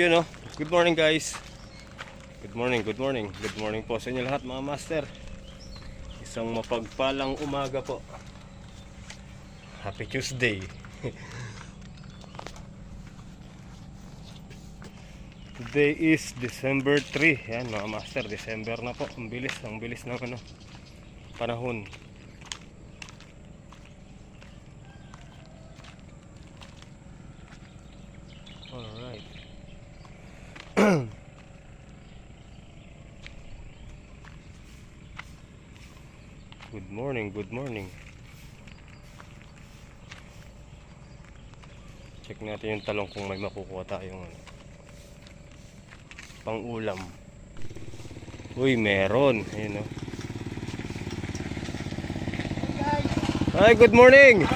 yun oh. Good morning guys. Good morning, good morning. Good morning po sa inyo lahat mga master. Isang mapagpalang umaga po. Happy Tuesday. Today is December 3. Yan mga master, December na po. Ang bilis ng ano, panahon. Alright. Good morning, good morning. Check natin yung talong kung may makukuha tayong ano, pang ulam. Uy, meron. Ayun, oh. Hi, good morning.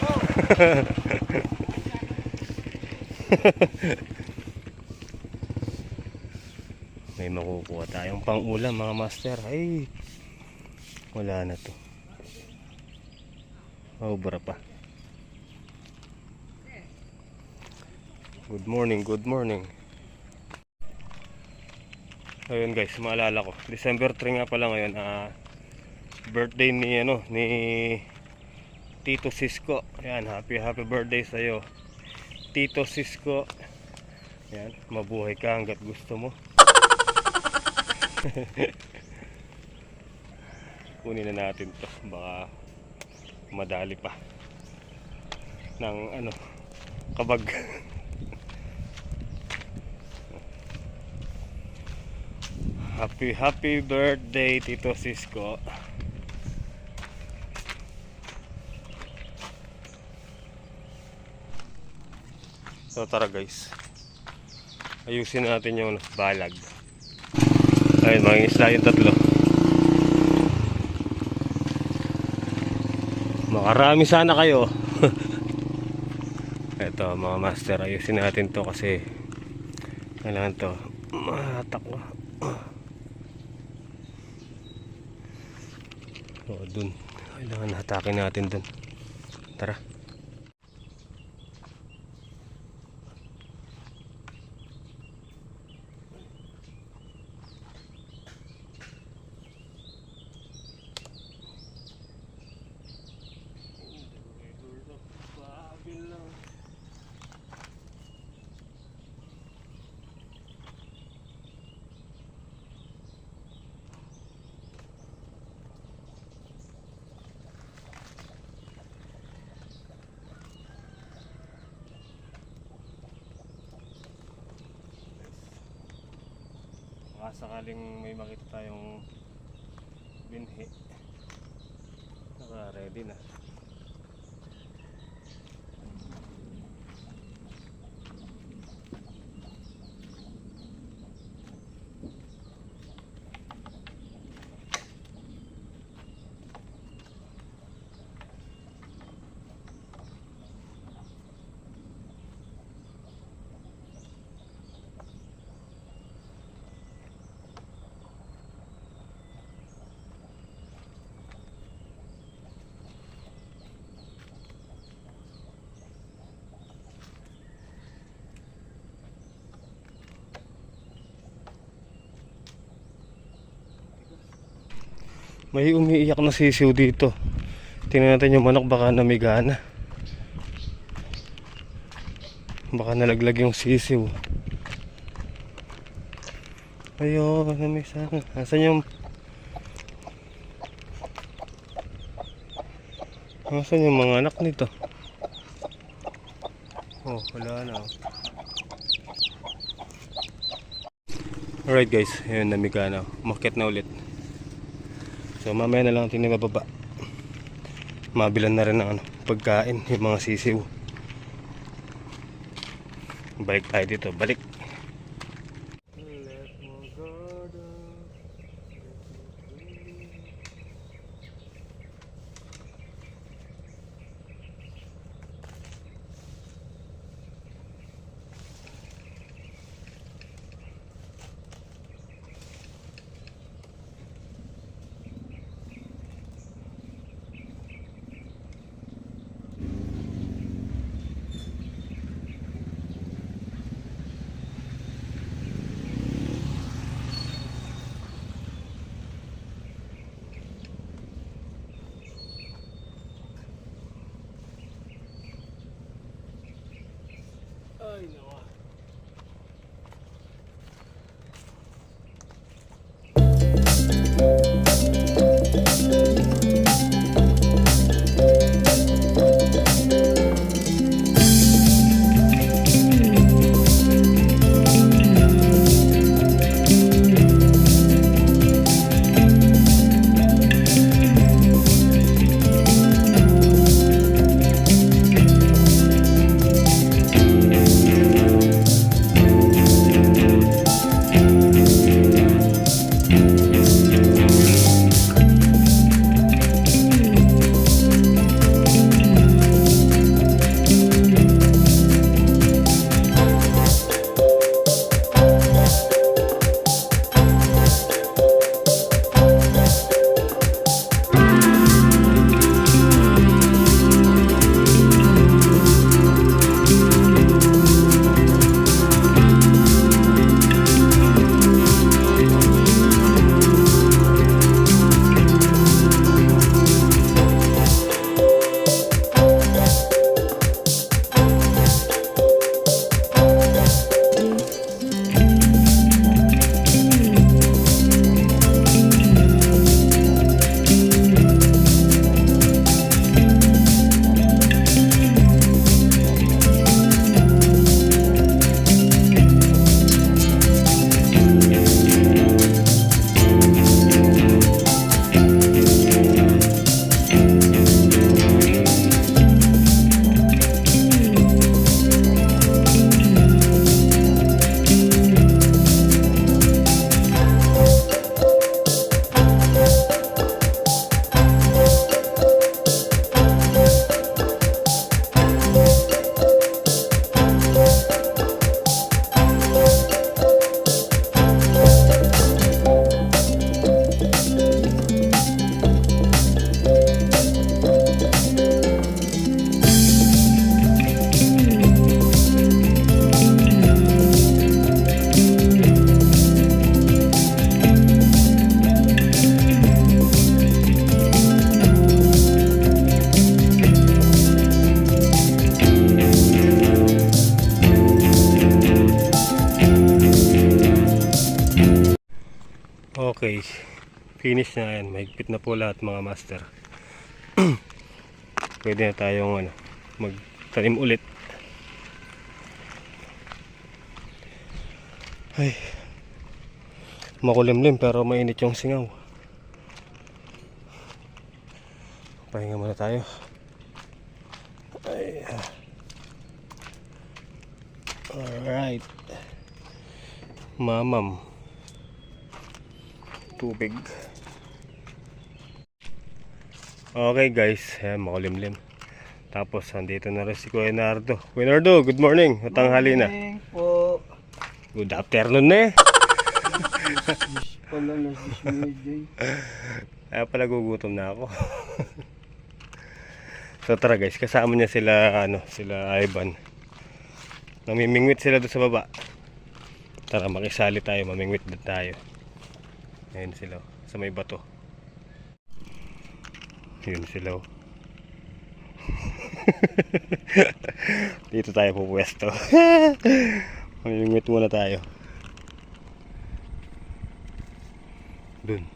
May makukuha tayong pang ulam mga master. Ay, wala na to. Obra pa. Good morning, good morning. Ayun guys, maalala ko, December 3 nga pala ngayon, birthday ni ni Tito Cisco. Ayan, happy birthday sa iyo, Tito Cisco. Ayan, mabuhay ka hangga't gusto mo. Kunin na natin to, baka madali pa ng kabag. Happy birthday Tito Cisco. So tara guys, ayusin natin yung balag. Ayun, mga isla yung tatlo. Makarami sana kayo. Eto mga master, ayusin natin to kasi kailangan to mahatak ko. O dun, kailangan hatakin natin dun. Tara. Sakaling may makita tayong binhi, naka-ready na. May umiiyak na sisiw dito. Tingnan natin yung manok, baka namiga na. Baka nalaglag yung sisiw. Ayun, namisa na. Nasaan yung mga anak nito? Oh, wala na. Alright guys, ayun, namiga na. Umakyat na ulit. So mamaya na lang natin ibababa. Mabilan na rin ng pagkain yung mga sisiw. Balik tayo dito, balik. Okay, finish na yan. Mahigpit na po lahat mga master. Pwede na tayong magtanim ulit. Ay, makulimlim pero mainit yung singaw. Pahinga muna tayo. Ay, alright. Mamam. Tubig. Okay guys, ayan, makulimlim. Tapos andito na rin si Kuya Nardo. Kuya Nardo, good morning. Tanghali na. Morning po. Good afternoon na eh. Pala na si Midday. Kaya pala gugutom na ako. So tara guys, kasama niya sila sila Ivan. Namimingwit sila doon sa baba. Tara makisali tayo, mamingwit din tayo. Ayun sila sa may bato. Yun sila. Dito tayo pupwesto. Mamimingwit muna tayo. Dun.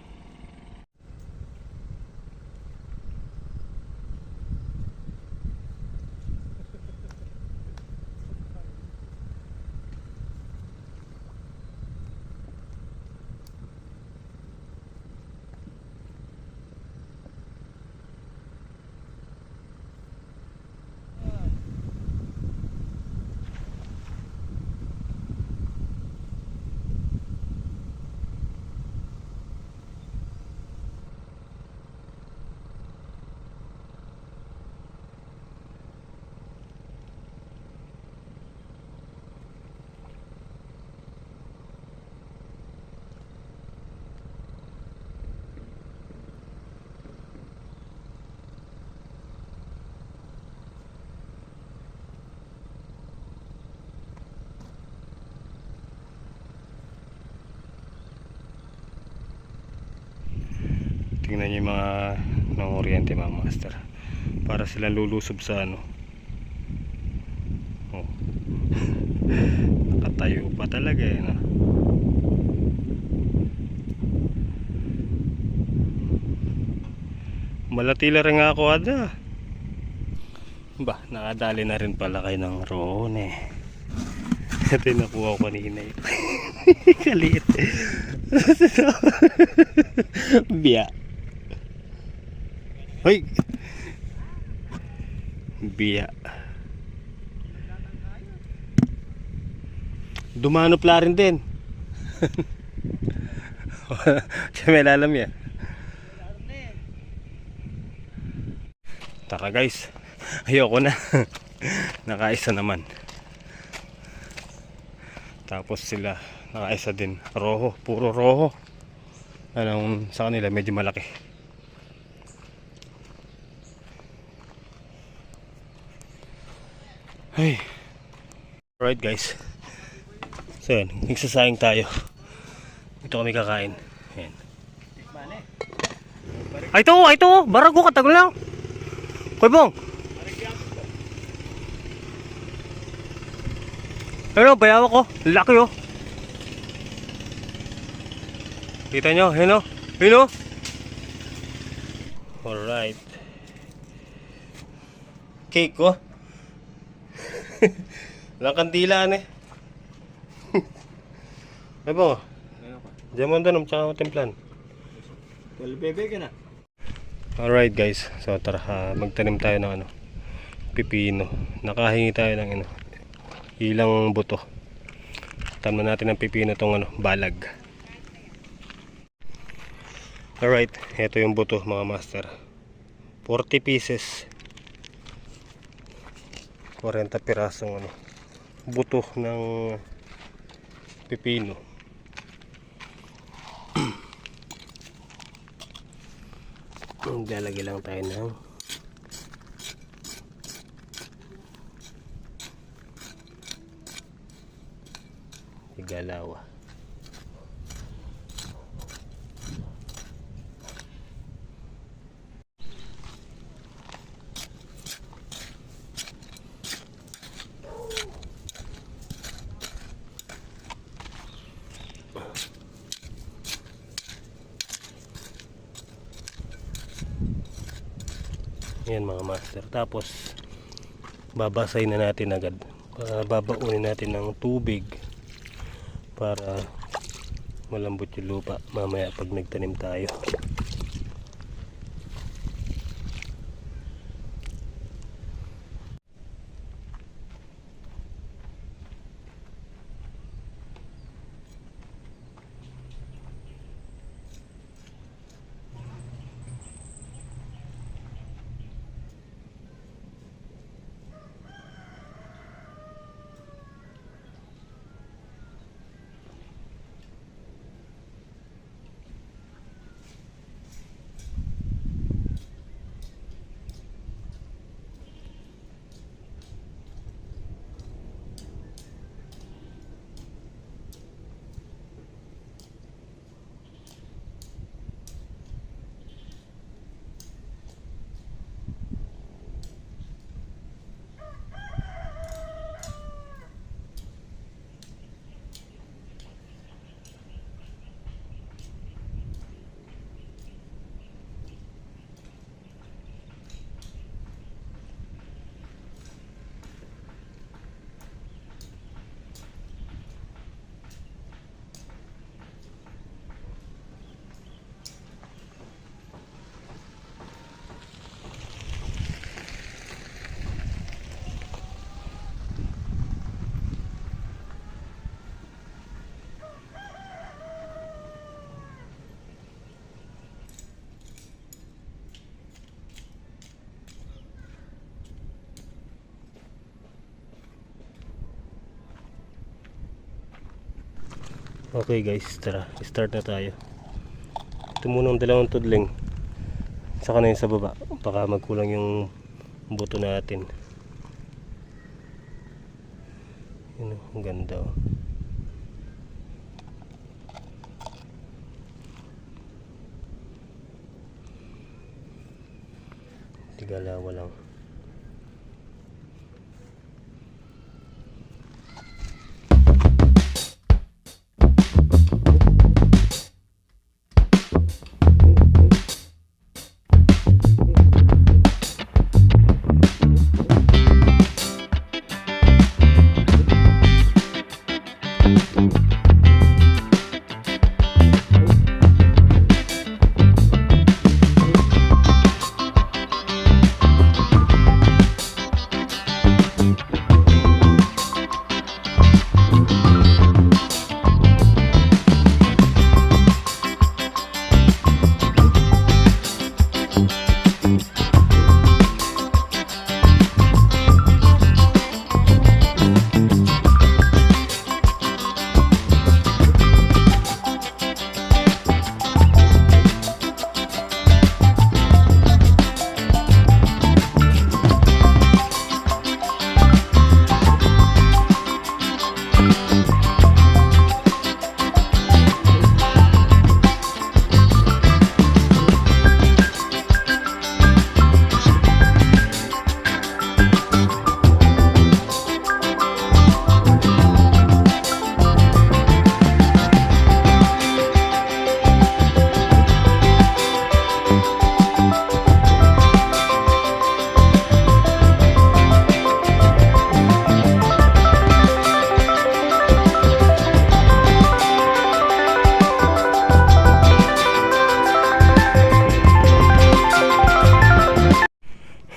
Tingnan niyo yung mga nanguryente mga master. Para sila lulusob sa Oh. Nakatayo pa talaga eh, no? Malatila rin nga ako ada. Ba, nakadali na rin pala kayo ng roon eh. Ito yung nakuha ko kanina eh. Kaliit. Biya. Hoy. Biya. Dumano pala rin din. Siya may lalam yan. Taka guys. Ayoko na. Nakaisa naman. Tapos sila nakaisa din. Roho. Puro roho. Anong sa kanila medyo malaki. Hey. Alright guys. So yan, nagsasayang tayo. Ito kami kakain. Ayan. Ay ito, barago katagal lang. Koy Bong. Ano, bayawa ko. Laki oh. Kita nyo, yun oh. Yun oh. Alright. Cake oh. Walang kandilaan eh. Ay po. Diyan mo doon, tsaka timplan. Well, bebe ka na. Alright guys, so tara magtanim tayo ng pipino. Nakahingi tayo ng ilang buto. Tanim natin ng pipino tong balag. Alright, ito yung buto mga master. 40 pieces. 40 pirasong buto ng pipino. Lalagay lang tayo ng igalawa. Yan mga master. Tapos babasahin na natin agad. Babaunin natin ng tubig para malambot yung lupa mamaya pag nagtanim tayo. Okay guys, tara, start na tayo. Ito muna ang dalawang tudling, saka na yun sa baba, baka magkulang yung buto natin. Yun, ang ganda oh. Tigalawa lang.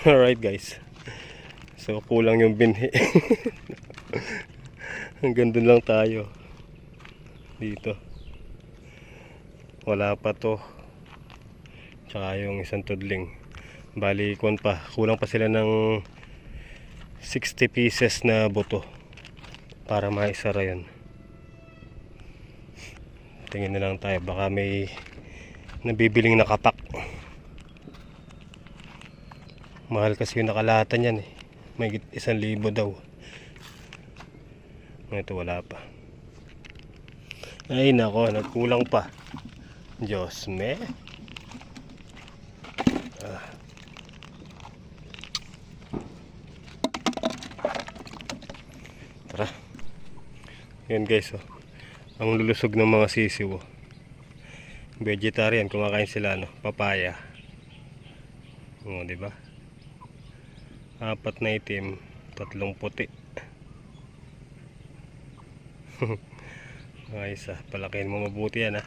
Alright guys, so kulang yung binhi. Hanggang dun lang tayo dito, wala pa to, tsaka yung isang tudling. Bali kuwan pa, kulang pa sila ng 60 pieces na buto para maisara yun. Tingin na lang tayo, baka may nabibiling nakapak. Mahal kasi yung nakalatan yan eh. May 1,000 daw. Ito wala pa. Ay nako, nagkulang pa. Diyos me. Tara. Yan guys oh. Ang lulusog ng mga sisiw oh. Vegetarian, kumakain sila no, papaya. Oh, di ba? 4 na itim, 3 puti. Ayos palakihin mo mabuti yan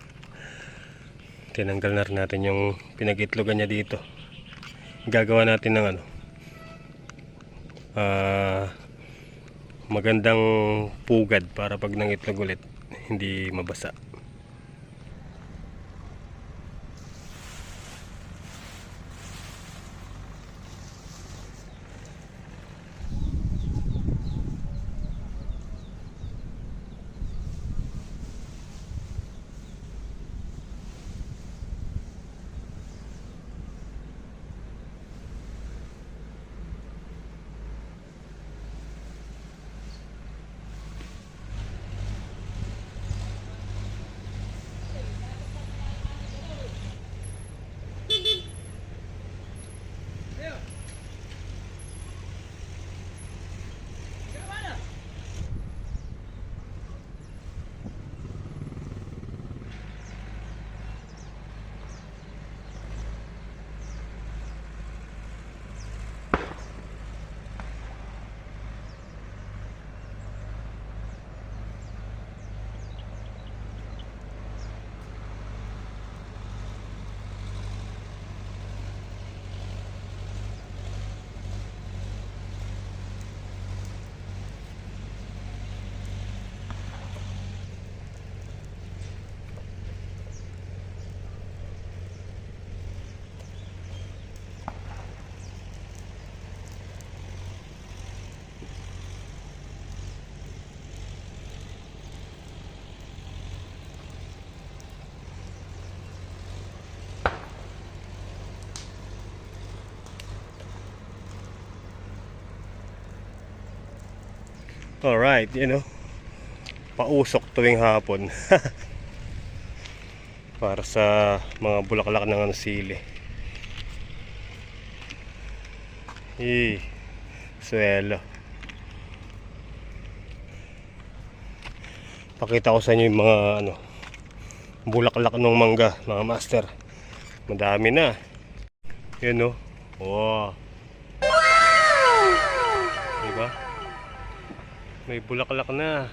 Tinanggal na rin natin yung pinag-itlogan niya dito. Gagawa natin ng magandang pugad para pag nangitlog ulit hindi mabasa. Alright, pausok tuwing hapon. Para sa mga bulaklak ng sili. Suelo. Pakita ko sa inyo yung mga bulaklak ng mangga, mga master. Madami na. Yan Wow. Diba? May bulaklak na.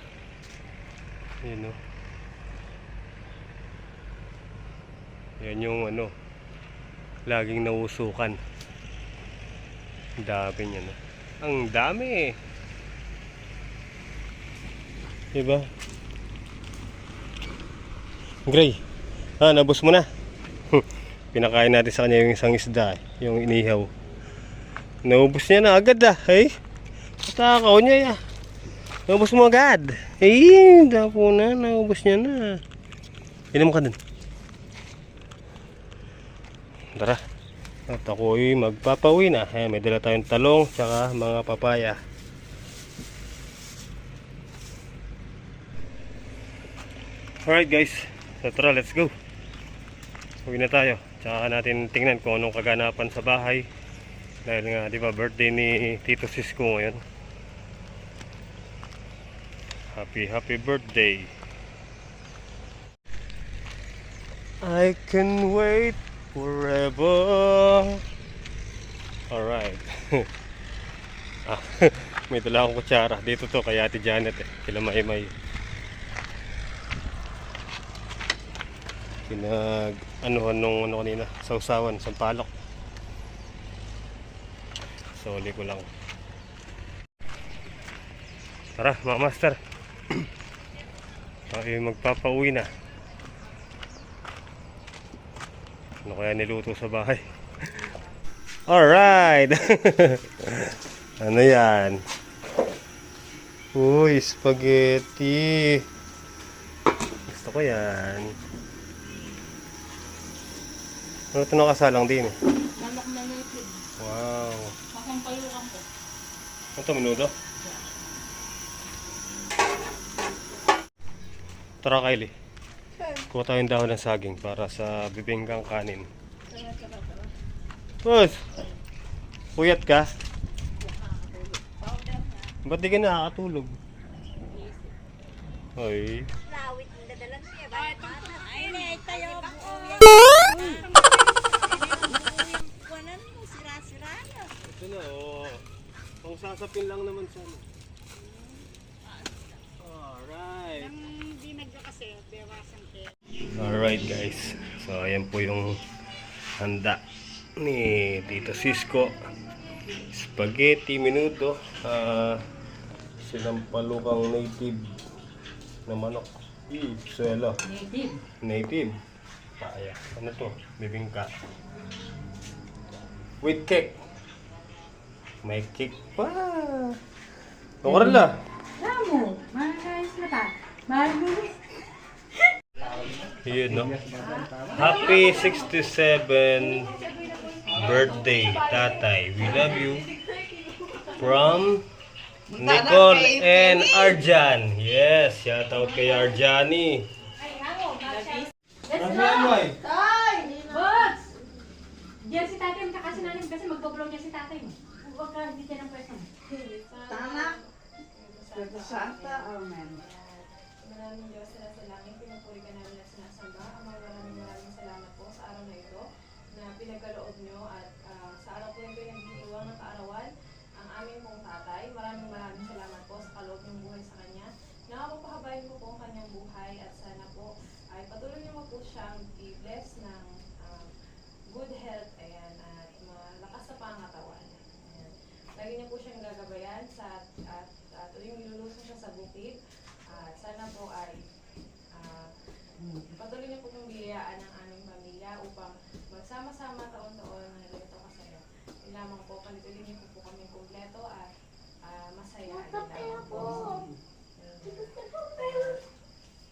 Yan Yan yung laging nausukan. Ang dami niya Ang dami Diba? Gray. Nabos mo na. Pinakain natin sa kanya yung isang isda, yung inihaw. Naubos niya na agad Patakaw niya Naubos mo agad. Dapo na. Naubos niya na. Inom ka dun. Tara. At ako'y magpapauwi na. May dala tayong talong tsaka mga papaya. Alright guys. So tara, let's go. Uwi na tayo. Tsaka natin tingnan kung anong kaganapan sa bahay. Dahil nga, di ba, birthday ni Tito Sisko ngayon. Happy birthday. I can wait forever. Alright. May dala akong kutsara. Dito to kay Ate Janet Kila Maymay. Nung kanina, sausawan, sampalok. Soli ko lang. Tara mga master. Tayo magpapauwi na. Ano kaya niluto sa bahay? Alright. Ano yan? Uy, spaghetti. Gusto ko yan. Ano ito nakasalang din Lalak na lipid. Wow. Makampayukan ko. Ano ito, minuto? Tara Kylie. Kuha tayong dahon ng saging para sa bibinggang kanin. Boss! Puyat ka? Ba't di ka nakakatulog? Hoy. Lawit ang dadalan siya. Ay, tayo. Kuwanan mo, sira-sira na. Ito na usapin lang naman siya. Alright. Hindi nagkakasi, bewasan kayo. Alright guys. So ayan po yung handa ni Tito Cisco. Spaghetti minuto. Sinampalukang native na manok. Suelo. Native. Native. Kaya. Ano to? Bibingka. With cake. May cake pa. Tukaran la. Ramo, makakayos na ta. Margulis. Yun, no? Happy 67 birthday, tatay. We love you. From Nicole and Arjan. Yes, shout out kay Arjani. Let's go! Tay! Boss! Diyan si tatay, makakasi namin kasi magbablog niya si tatay mo. Huwag ka, hindi ka ng pwesto mo. Tama. Santa, amen. Maraming Diyos na sa langit, pinupuri ka namin at sinasamba. Amang maraming salamat po sa araw na ito na pinagkaloob nyo at sa araw po yung pinagdiiwang ng kaarawan ang aming pong tatay. Maraming salamat po sa kaloob ng buhay sa kanya. Nakapagpahabayin ko po ang kanyang buhay at sana po ay patuloy niyo po siyang i-bless ng good health, ayan, at malakas sa pangatawan. Ayan. Lagi niyo po siyang gagabayan at tuwing nilulusong siya sa bukid. Sana po ay patuloy niyo po yung biyayaan ng aming pamilya upang magsama-sama taon-taon na nalito kasaya. Yun lamang po, panituloy niyo po kami kumpleto at masaya. Yun lamang po.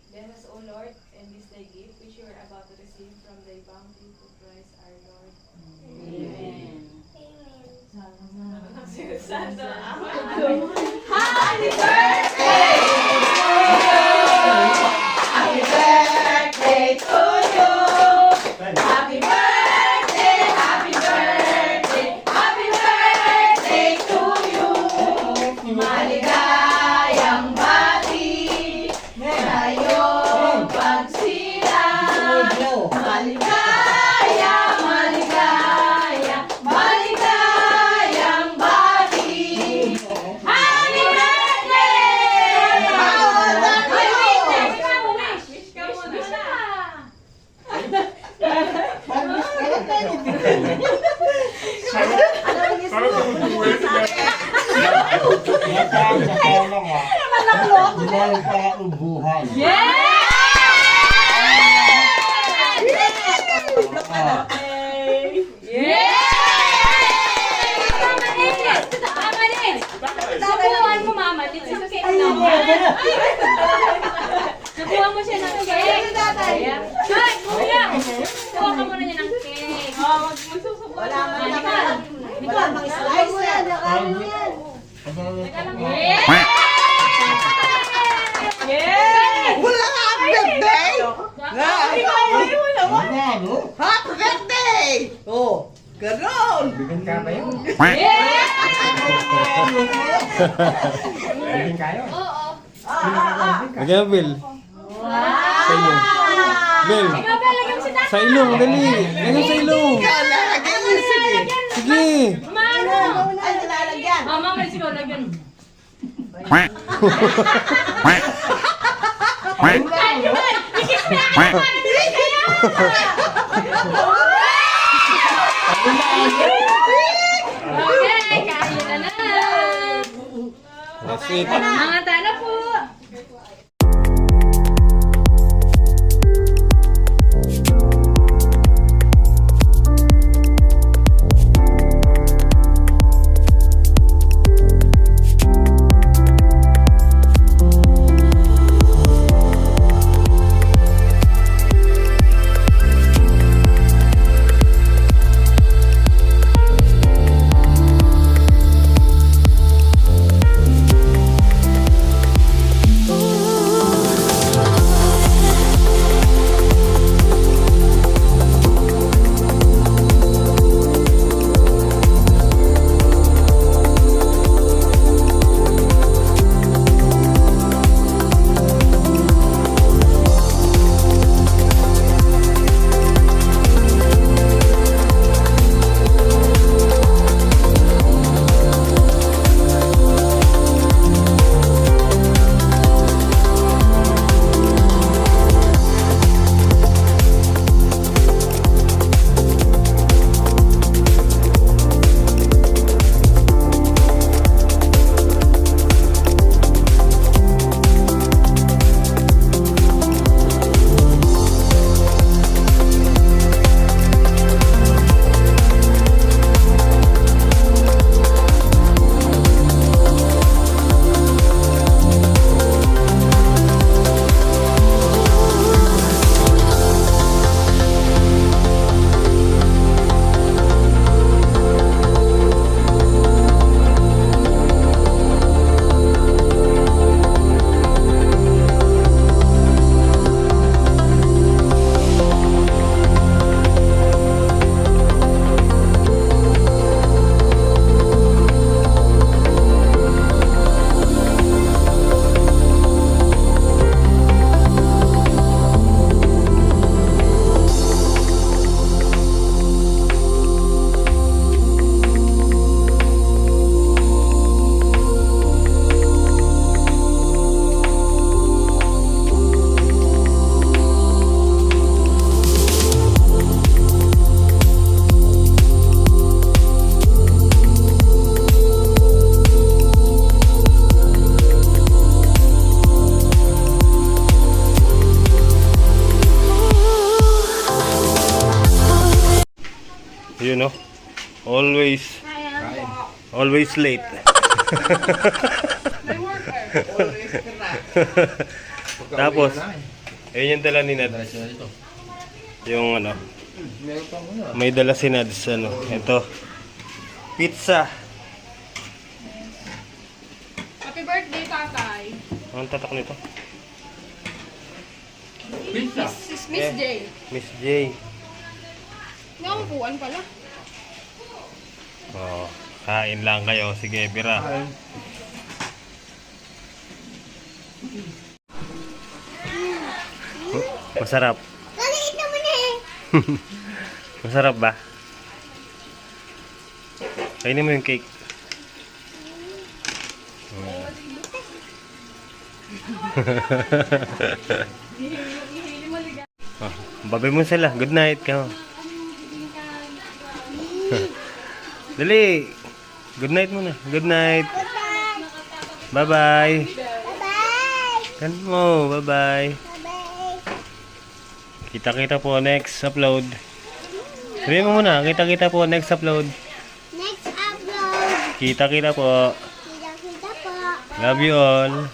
Bless us, O Lord, and this thy gift which you are about to receive from thy bounty through Christ our Lord. Amen. Happy birthday! Happy birthday to you! Happy birthday! Happy birthday! Happy birthday to you! Maligayang bati ngayong pagsilang. Maligaya, maligaya, maligayang bati. Happy birthday! Wish ka muna. Nakuhaan mo, Mama. Dito sa cake naman. Nakuha mo siya ng cake. Ay, kuya! Kuha ka muna niya ng cake. Wala mang slice yan. Wala nga ang birthday! Happy birthday! Oh, ganon! Bigyan ka ba yun? Bigyan kayo? Lagyan mo, Bill. Sa ilong. Bill. Ikaw ba, lagyan mo si tatay. Sa ilong, dali. Lagyan sa ilong. Lalagyan mo, sige. Sige. Mano! Ay, nilalagyan. Mama, may sigaw, lagyan mo. Okay, kain na na. That's it. Mga tana po. You know, always late. Tapos, ayun yung dala ni Nads. Yung ano, may dala si Nads, ano, ito, pizza. Happy birthday, tatay. Anong tatak nito? Miss J. Miss J. Nakupuan pala. Oh, kain lang kayo. Sige, bira. Masarap. Masarap ba? Kainin mo yung cake. Oh, babay mo sila. Good night ka. Dali. Good night muna. Good night. Bye-bye. Kan mo. Bye-bye. Kita-kita po next upload. Sabihin mo muna. Kita-kita po next upload. Next upload. Kita-kita po. Kita-kita po. Love you all.